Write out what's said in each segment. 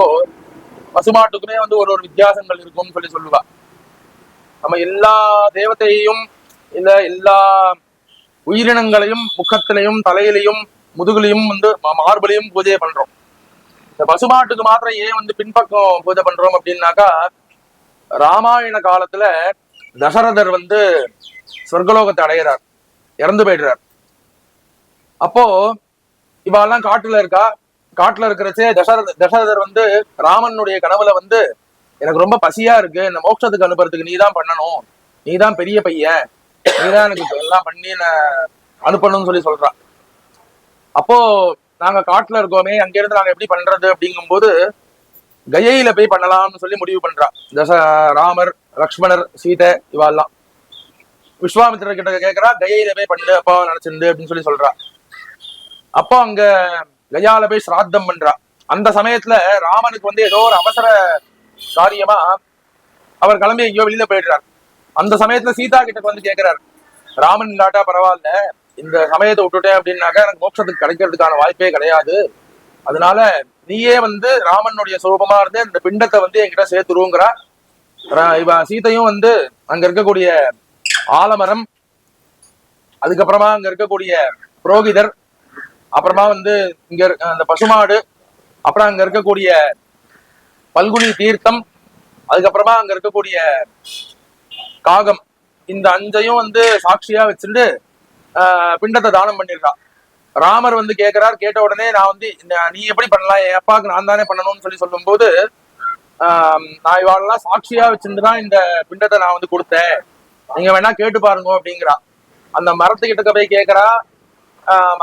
இருக்கோ பசுமாட்டுக்குமே வந்து ஒரு ஒரு வித்தியாசங்கள் இருக்கும்னு சொல்லி சொல்லுவா. நம்ம எல்லா தேவதையையும் இல்ல எல்லா உயிரினங்களையும் முகத்திலையும் தலையிலையும் முதுகுலையும் வந்து மார்பலையும் பூஜை பண்றோம். இந்த பசுமாட்டுக்கு மாத்திரம் ஏன் வந்து பின்பக்கம் பூஜை பண்றோம் அப்படின்னாக்கா, ராமாயண காலத்துல தசரதர் வந்து சொர்க்கலோகத்தை அடைகிறார், இறந்து போயிடுறார். அப்போ இவாள்லாம் காட்டுல இருக்கா. காட்டுல இருக்கிறச்சே தசரதர் வந்து ராமனுடைய கனவுல வந்து எனக்கு ரொம்ப பசியா இருக்கு, இந்த மோட்சத்துக்கு அனுப்புறதுக்கு நீதான் பண்ணணும், நீதான் பெரிய பையன், நீதான் எனக்கு எல்லாம் பண்ணி அனுப்பணும்னு சொல்லி சொல்றான். அப்போ நாங்க காட்டுல இருக்கோமே, அங்கிருந்து நாங்க எப்படி பண்றது அப்படிங்கும் போது கயையில போய் பண்ணலாம்னு சொல்லி முடிவு பண்றா. ராமர், லக்ஷ்மணர், சீதை இவாள்லாம் விஸ்வாமித்திரர் கிட்ட கேட்கறா, கயையில போய் பண்ணு அப்பா நினைச்சிருந்து அப்படின்னு சொல்லி சொல்றா. அப்போ அங்க கயால போய் சிராத்தம் பண்றா. அந்த சமயத்துல ராமனுக்கு வந்து ஏதோ ஒரு அவசர காரியமா அவர் கிளம்பி எங்கேயோ வெளியில போயிடுறார். அந்த சமயத்துல சீதா கிட்ட வந்து கேட்கிறார், ராமன் இல்லாட்டா பரவாயில்ல, இந்த சமயத்தை விட்டுட்டேன் அப்படின்னாக்கா எனக்கு மோட்சத்துக்கு கிடைக்கிறதுக்கான வாய்ப்பே கிடையாது, அதனால நீயே வந்து ராமனுடைய சுரூபமா இருந்து இந்த பிண்டத்தை வந்து என்கிட்ட சேர்த்துருங்கிறா. இவ சீதையும் வந்து அங்க இருக்கக்கூடிய ஆலமரம், அதுக்கப்புறமா அங்க இருக்கக்கூடிய புரோகிதர், அப்புறமா வந்து இங்க அந்த பசுமாடு, அப்புறம் அங்க இருக்கக்கூடிய பல்குனி தீர்த்தம், அதுக்கப்புறமா அங்க இருக்கக்கூடிய காகம், இந்த அஞ்சையும் வந்து சாட்சியா வச்சுட்டு பிண்டத்தை தானம் பண்ணிருக்கா. ராமர் வந்து கேட்கிறார். கேட்ட உடனே நான் வந்து நீ எப்படி பண்ணலாம், என் அப்பாவுக்கு நான் தானே பண்ணணும்னு சொல்லி சொல்லும் போது நான் இவாளெல்லாம் சாட்சியா வச்சுட்டுதான் இந்த பிண்டத்தை நான் வந்து கொடுத்தேன், நீங்க வேணா கேட்டு பாருங்க அப்படிங்கிறா. அந்த மரத்துக்கிட்ட போய் கேட்கறா.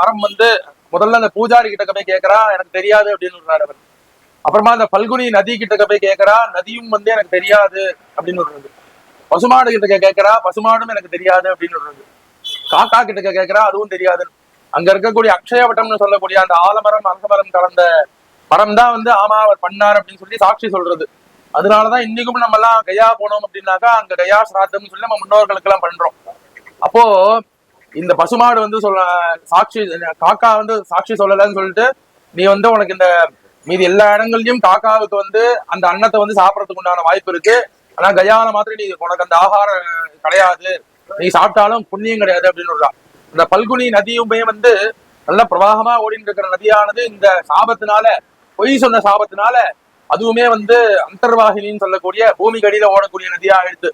மரம் வந்து முதல்ல அந்த பூஜாரி கிட்ட போய் கேட்கறா, எனக்கு தெரியாது அப்படின்னு சொல்றாரு அவர். அப்புறமா அந்த பல்குனி நதி கிட்ட போய் கேட்கறா, நதியும் வந்து எனக்கு தெரியாது அப்படின்னு சொல்றது. பசுமாடு கிட்ட கேட்கறா, பசுமாடும் எனக்கு தெரியாது அப்படின்னு சொல்றது. காக்கா கிட்ட கேட்கறா, அதுவும் தெரியாது. அங்க இருக்கக்கூடிய அக்ஷயவட்டம்னு சொல்லக்கூடிய அந்த ஆலமரம் அரசமரம் கலந்த மரம் தான் வந்து ஆமா அவர் பண்ணார் அப்படின்னு சொல்லி சாட்சி சொல்றது. அதனாலதான் இன்னைக்கும் நம்ம எல்லாம் கயா போனோம் அப்படின்னாக்கா அங்க கயா சிராத்தம்னு சொல்லி நம்ம முன்னோர்களுக்கு எல்லாம் பண்றோம். அப்போ இந்த பசுமாடு வந்து சாட்சி, காக்கா வந்து சாட்சி சொல்லலன்னு சொல்லிட்டு நீ வந்து உனக்கு இந்த மீதி எல்லா இடங்கள்லயும் காக்காவுக்கு வந்து அந்த அன்னத்தை வந்து சாப்பிடறதுக்கு உண்டான வாய்ப்பு இருக்கு, ஆனா கயால மாத்திரம் நீ உனக்கு அந்த ஆகாரம் கிடையாது, நீ சாப்பிட்டாலும் புண்ணியம் கிடையாது அப்படின்னு சொல்றான். இந்த பல்குனி நதியுமே வந்து நல்ல பிரவாகமா ஓடிட்டு இருக்கிற நதியானது இந்த சாபத்தினால, பொய் சொன்ன சாபத்தினால அதுவுமே வந்து அந்தர்வாகினின்னு சொல்லக்கூடிய பூமிக்கு அடியில ஓடக்கூடிய நதியா எடுத்து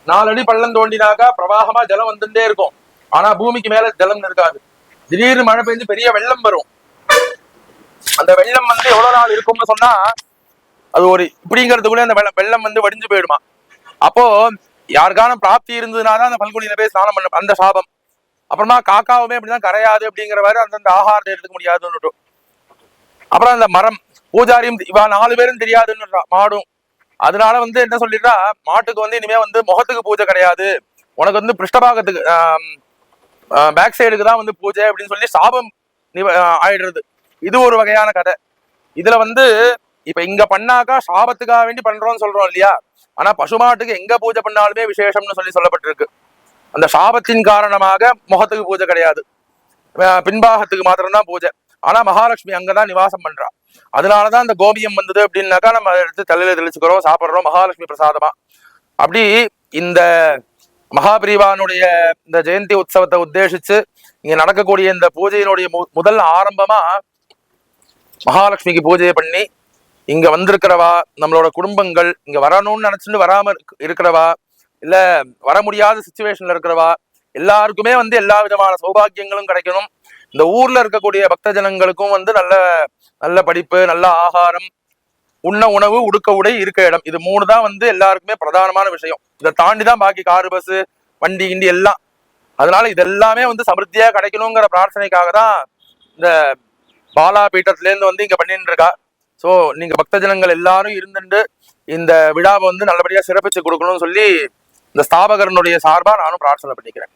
4 அடி பள்ளம் தோண்டினாக்கா பிரவாகமா ஜலம் வந்துட்டே இருக்கும், ஆனா பூமிக்கு மேல ஜலம் இருக்காது. திடீர்னு மழை பெஞ்சு பெரிய வெள்ளம் வரும். அந்த வெள்ளம் வந்து எவ்வளவு நாள் இருக்கும்னு சொன்னா அது ஒரு இப்படிங்கிறதுக்குள்ள அந்த வெள்ளம் வந்து வடிஞ்சு போயிடுமா. அப்போ யாருக்கான பிராப்தி இருந்ததுனாதான் அந்த பல்குனியில போய் ஸ்நானம் பண்ண அந்த சாபம். அப்புறமா காக்காவுமே அப்படிதான் கரையாது அப்படிங்கிறவாரு அந்தந்த ஆகாரத்தை எடுத்துக்க முடியாதுன்னு. அப்புறம் அந்த மரம் பூஜாரியும் இவா 4 பேரும் தெரியாதுன்னு மாடும். அதனால வந்து என்ன சொல்லிடுறா, மாட்டுக்கு வந்து இனிமே வந்து முகத்துக்கு பூஜை கிடையாது, உனக்கு வந்து பிருஷ்டபாகத்துக்கு பேக் சைடுக்கு தான் வந்து பூஜை அப்படின்னு சொல்லி சாபம் ஆயிடுறது. இது ஒரு வகையான கதை. இதுல வந்து இப்ப இங்க பண்ணாக்கா சாபத்துக்காக வேண்டி பண்றோம்னு சொல்றோம் இல்லையா, ஆனா பசுமாட்டுக்கு எங்க பூஜை பண்ணாலுமே விசேஷம்னு சொல்லி சொல்லப்பட்டிருக்கு. அந்த சாபத்தின் காரணமாக முகத்துக்கு பூஜை கிடையாது, பின்பாகத்துக்கு மாத்திரம்தான் பூஜை. ஆனா மகாலட்சுமி அங்கதான் நிவாசம் பண்றா. அதனாலதான் அந்த கோபியம் வந்தது அப்படின்னாக்கா நம்ம எடுத்து தலையில தெளிச்சுக்கிறோம், சாப்பிடுறோம் மகாலட்சுமி பிரசாதமா. அப்படி இந்த மகாபிரிவானுடைய இந்த ஜெயந்தி உற்சவத்தை உத்தேசிச்சு இங்க நடக்கக்கூடிய இந்த பூஜையினுடைய முதல் ஆரம்பமா மகாலட்சுமிக்கு பூஜையை பண்ணி இங்க வந்திருக்கிறவா, நம்மளோட குடும்பங்கள் இங்க வரணும்னு நினைச்சுட்டு வராம இருக்கிறவா, இல்ல வர முடியாத சிச்சுவேஷன்ல இருக்கிறவா எல்லாருக்குமே வந்து எல்லா விதமான சௌபாகியங்களும் கிடைக்கணும். இந்த ஊர்ல இருக்கக்கூடிய பக்த ஜனங்களுக்கும் வந்து நல்ல நல்ல படிப்பு, நல்ல ஆகாரம், உண்ண உணவு, உடுக்க உடை, இருக்க இடம், இது 3 தான் வந்து எல்லாருக்குமே பிரதானமான விஷயம். இதை தாண்டிதான் பாக்கி காரு, பஸ், வண்டி கிண்டி எல்லாம். அதனால இதெல்லாமே வந்து சமிருத்தியா கிடைக்கணுங்கிற பிரார்த்தனைக்காக தான் இந்த பாலா பீட்டத்துல இருந்து வந்து இங்க பண்ணிட்டு இருக்கா. சோ நீங்க பக்த ஜனங்கள் எல்லாரும் இருந்துட்டு இந்த விழாவை வந்து நல்லபடியா சிறப்பிச்சு கொடுக்கணும்னு சொல்லி இந்த ஸ்தாபகரனுடைய சார்பா நானும் பிரார்த்தனை பண்ணிக்கிறேன்.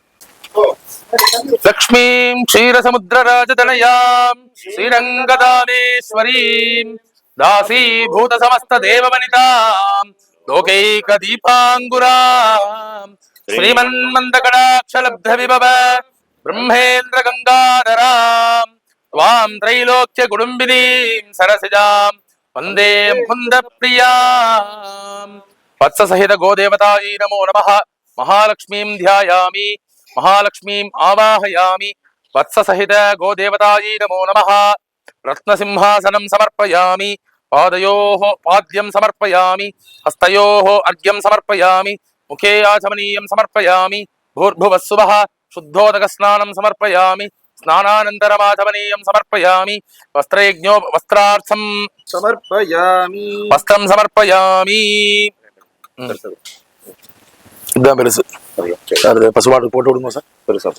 லக்ஷ்மீம் க்ஷீரசமுத்திரராஜதனயாம் ஸ்ரீரங்கதாமேஸ்வரீம் தாசீபூத சமஸ்த தேவவனிதாம் லோகைக தீபாங்குராம் ஸ்ரீமன்மந்தகடாட்சலப்த விபவ பிரம்மேந்திர கங்காதராம் த்வாம் த்ரைலோக்ய குடும்பினீம் சரசிஜாம் वंदे मुकुंद प्रिया वत्स सहित गोदेवतायै नमो नमः। महालक्ष्मीं ध्यायामि महालक्ष्मीं आवाहयामि वत्स सहित गोदेवतायै नमो नमः। रत्नसिंहासनं समर्पयामि पादयोः पाद्यं समर्पयामि हस्तयोः अर्घ्यं समर्पयामि मुखे आचमनीयं समर्पयामि भूर्भुवस्सुवः शुद्धोदकस्नानं समर्पयामि स्नानानन्तरमाचमनीयं समर्पयामि वस्त्रयज्ञो वस्त्रार्थं समर्पयामि वस्त्रं समर्पयामि இதுதான் பெருசு சார் பசுமாட்டு போட்டு விடுங்க சார் பெருசா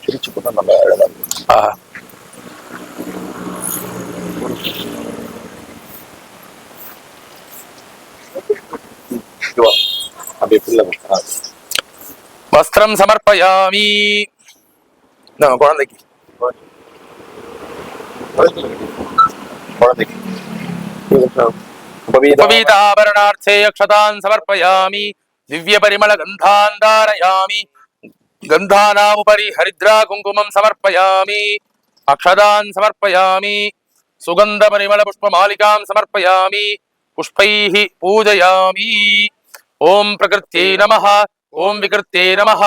பிரிச்சு போட்டா நல்லா அழகா அப்படியே வஸ்திரம் சமர்ப்பயாமி குழந்தைக்கு उपवीताभरणार्थे अक्षतान् समर्पयामि दिव्यपरिमलगन्धान् धारयामि गन्धानामुपरि हरिद्रा कुङ्कुमं समर्पयामि अक्षतान् समर्पयामि सुगन्धपरिमलपुष्पमालिकां समर्पयामि पुष्पैः पूजयामि ॐ प्रकृत्यै नमः ॐ विकृत्यै नमः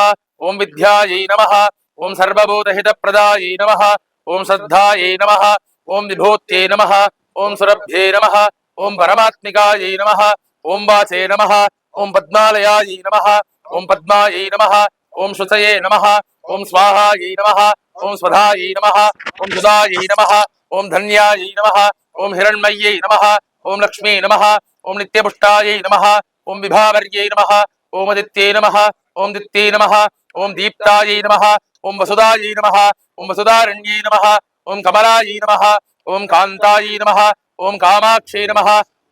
ॐ विद्यायै नमः ॐ सर्वभूतहितप्रदायै नमः ॐ श्रद्धायै नमः ॐ विभूत्यै नमः ॐ सुरभ्ये नमः ॐ परमात्मिकायै नमः ॐ वाचे नमः ॐ पद्मालयायै नमः ॐ पद्मायै नमः ॐ शुचये नमः ॐ स्वाहायै नमः ॐ स्वधायै नमः ॐ सुधायै नमः ॐ धन्यायै नमः ॐ हिरण्मय्यै नमः ॐ लक्ष्मी नमः ॐ नित्यपुष्टायै नमः ॐ विभावर्यै नमः ॐ अदित्यै नमः ॐ दित्यै नमः ॐ दीप्तायै नमः ॐ वसुधायै नमः ॐ वसुधारण्यै नमः ॐ कमलायै नमः ॐ कान्तायै नमः ॐ कामाक्षै नमः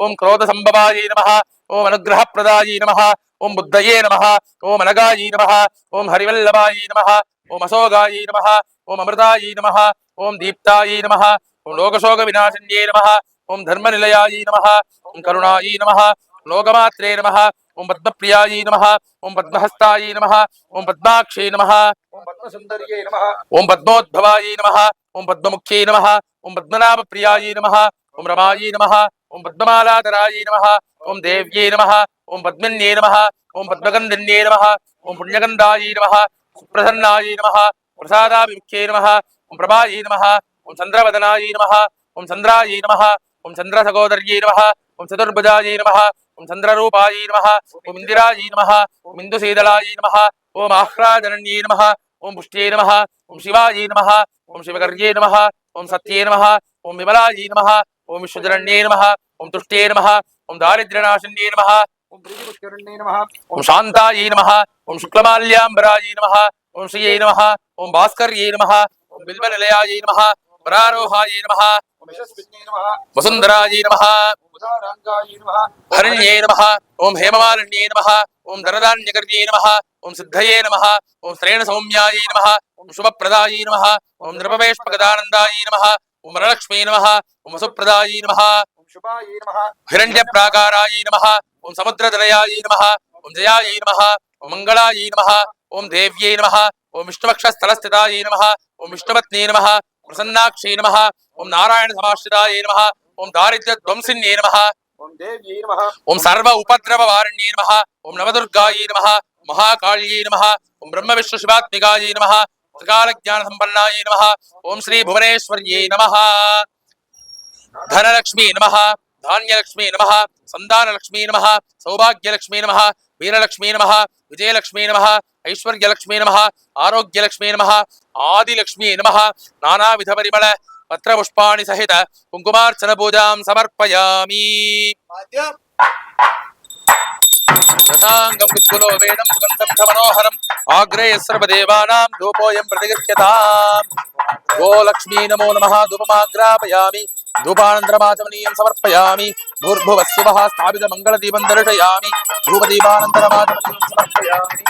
ॐ क्रोधसम्भवायै नमः ॐ अनुग्रहप्रदायै नमः ॐ बुद्धये नमः ॐ अनगायै नमः ॐ हरिवल्लभायै नमः ॐ अशोगायै नमः ॐ अमृतायै नमः ॐ दीप्तायै नमः ॐ लोकशोकविनाशिन्यै नमः ॐ धर्मनिलयायै नमः ॐ करुणायै नमः लोकमात्रे नमः ॐ पद्मप्रियायै नमः ॐ पद्महस्तायै नमः ॐ पद्माक्षै नमः ॐ पद्मसुन्दर्यै नमः ॐ पद्मोद्भवायै नमः ॐ पद्ममुख्यै नमः ॐ पद्मनाभप्रियायै नमः ॐ रमायै नमः ॐ पद्ममालाधरायै नमः ॐ देव्यै नमः ॐ पद्मिन्यै नमः ॐ पद्मगन्धिन्यै नमः ॐ पुण्यगन्धायै नमः सुप्रसन्नायै नमः प्रसादाभिमुख्यै नमः ॐ प्रभायै नमः ॐ चन्द्रवदनायै नमः ॐ चन्द्रायै नमः ॐ चन्द्रसहोदर्यै नमः ॐ चतुर्भुजायै नमः ॐ चन्द्ररूपायै नमः ॐ इन्दिरायै नमः ॐ इन्दुशीतलायै नमः ॐ आह्लादरण्यै नमः ॐ पुष्ट्यै नमः ॐ शिवायै नमः ॐ शिवकर्यै नमः ॐ सत्यै नमः ॐ विमलायै नमः ॐ विश्वजरण्यै नमः ॐ तुष्ट्यै नमः ॐ दारिद्र्यनाशिन्यै नमः ॐ प्रीतिपुष्करण्यै नमः ॐ शान्तायै नमः ॐ शुक्लमाल्याम्बरायै नमः ॐ श्रियै नमः ॐ भास्कर्यै नमः ॐ बिल्वनिलयायै नमः वरारोहायै नमः ॐ यशस्विन्यै नमः वसुन्धरायै नमः उदाराङ्गायै नमः हरिण्यै नमः ॐ हेममालिन्यै नमः ॐ धनधान्यकर्यै नमः ॐ सिद्धये नमः ॐ श्रेणसौम्यायै नमः ॐ शुभप्रदायै नमः ॐ नृपवेश्मगदानन्दायै नमः ॐ वरलक्ष्मी नमः ॐ वसुप्रदायै नमः ॐ शुभायै नमः हिरण्यप्राकारायै नमः ॐ समुद्रतनयायै नमः ॐ जयायै नमः ॐ मङ्गलायै नमः ॐ देव्यै नमः ॐ विष्णुवक्षस्थलस्थितायै नमः ॐ विष्णुपत्न्यै नमः प्रसन्नाक्षै नमः ॐ नारायणसमाश्रितायै नमः ॐ दारिद्र्यध्वंसिन्यै नमः ॐ देव्यै नमः ॐ सर्व उपद्रववारिण्यै नमः ॐ नवदुर्गायै नमः महाकाल्यै नमः ॐ ब्रह्मविष्णुशिवात्मिकायै नमः त्रिकालज्ञानसम्पन्नायै नमः ॐ श्रीभुवनेश्वर्यै नमः धनलक्ष्मी नमः धान्यलक्ष्मी नमः सन्तानलक्ष्मी नमः सौभाग्यलक्ष्मी नमः वीरलक्ष्मी नमः विजयलक्ष्मी नमः ऐश्वर्यलक्ष्मी नमः आरोग्यलक्ष्मी नमः आदिलक्ष्मी नमः नानाविधपरिमल पत्रपुष्पाणि सहित कुङ्कुमार्चन पूजां समर्पयामि रसाङ्गं विद्गुलो वेदं सुगन्धं च मनोहरम् आग्रे सर्वदेवानां धूपोऽयं प्रतिगृह्यताम् गो लक्ष्मी नमो नमः धूपमाग्रापयामि धूपानन्तरमाचमनीयं समर्पयामि भूर्भुवः स्वः स्थापितमङ्गलदीपं दर्शयामि धूपदीपानन्तरमाचमनीयं समर्पयामि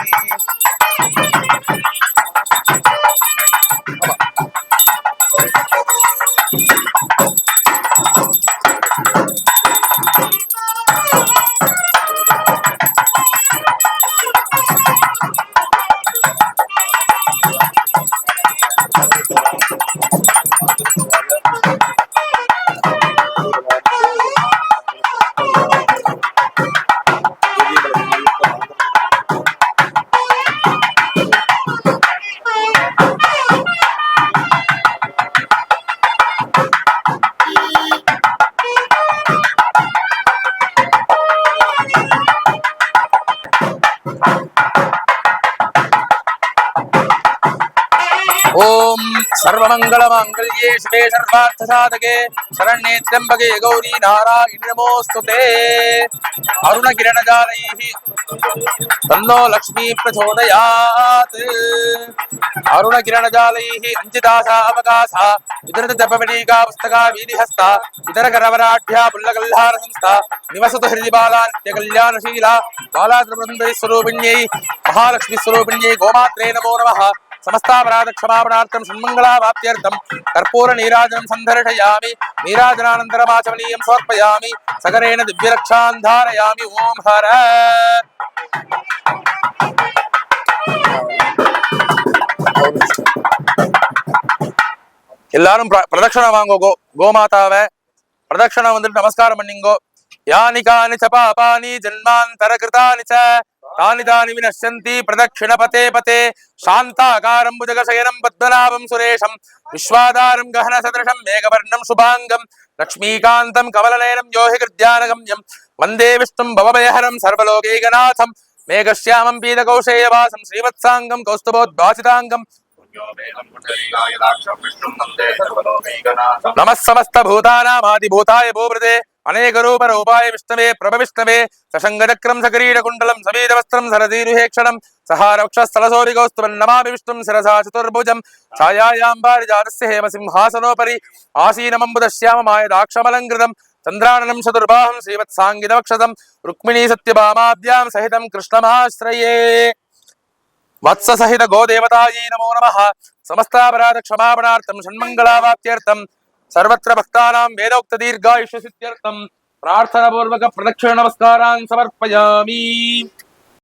सर्वमङ्गलमाङ्गल्ये शिवे सर्वार्थसाधके शरण्ये त्र्यम्बके गौरी नारायणि नमोऽस्तुते अरुणकिरणजालैः तन्नो लक्ष्मी प्रचोदयात् अरुणकिरणजालैः अंजिदासा अवकाशा विदृतजपवलीका पुस्तका वीदिहस्ता इतरकरवराढ्या पुल्लकल्हार संस्था निवसतु हृदि बाला नित्यकल्याणशीला बालाद्रवृन्दैस्वरूपिण्यै महालक्ष्मीस्वरूपिण्यै गोमात्रे नमो नमः समस्तापराधक्षमापणार्थं सन्मङ्गलावाप्त्यर्थं कर्पूर नीराजनं सन्दर्शयामि नीराजनानन्तरमाचमनीयं समर्पयामि सकरेण दिव्यरक्षां धारयामि ओं हर எல்லாரும் பிரதட்சணம் வாங்கோ கோமாதாவை பிரதட்சணம் வந்துட்டு நமஸ்காரம் பண்ணிங்கோ யானி கானி ச பாபானி ஜன்மாந்தர கிருதானி ச தானி தானி வினஷ்யந்தி பிரதட்சிண பதே பதே சாந்தாகாரம் புஜகசயனம் பத்மநாபம் சுரேஷம் விஸ்வாதாரம் கஹன சதృశம் மேகவர்ணம் சுபாங்கம் லக்ஷ்மீகாந்தம் கமலநயனம் யோகி கிருத்யானகம்யம் வந்தே விஷ்ணும் பவபயஹரம் சர்வலோகைகநாதம் மேகஸ்யாமம் பீதகௌஷேயவாசம் ஸ்ரீவத்சாங்கம் கௌஸ்துபோத்பாசிதாங்கம் नमः समस्त भूतानामादिभूताय भूभृते अनेक रूप रूपाय विष्णवे प्रभ विष्णवे सशंगचक्रं सकरीडकुण्डलं समीदवस्त्रं सरदीरुहेक्षणं सहारवक्षस्थलसोरिगौस्तुवन्नमामि विष्णुं शिरसा चतुर्भुजं छायायां पारिजातस्य हेमसिंहासनोपरि आसीनमम्बुदश्याममायदाक्षमलङ्कृतं चन्द्राननं चतुर्बाहं श्रीवत्साङ्गितवक्षसं रुक्मिणी सत्यभामाभ्यां सहितं कृष्णमाश्रये वत्स सहित गोदेवतायै नमो नमः समस्तापराध क्षमापणार्थं षण्मङ्गलावाप्त्यर्थं सर्वत्र भक्तानां वेदोक्त दीर्घायुष्यसिद्ध्यर्थं प्रार्थनापूर्वक प्रदक्षिण नमस्कारान् समर्पयामि।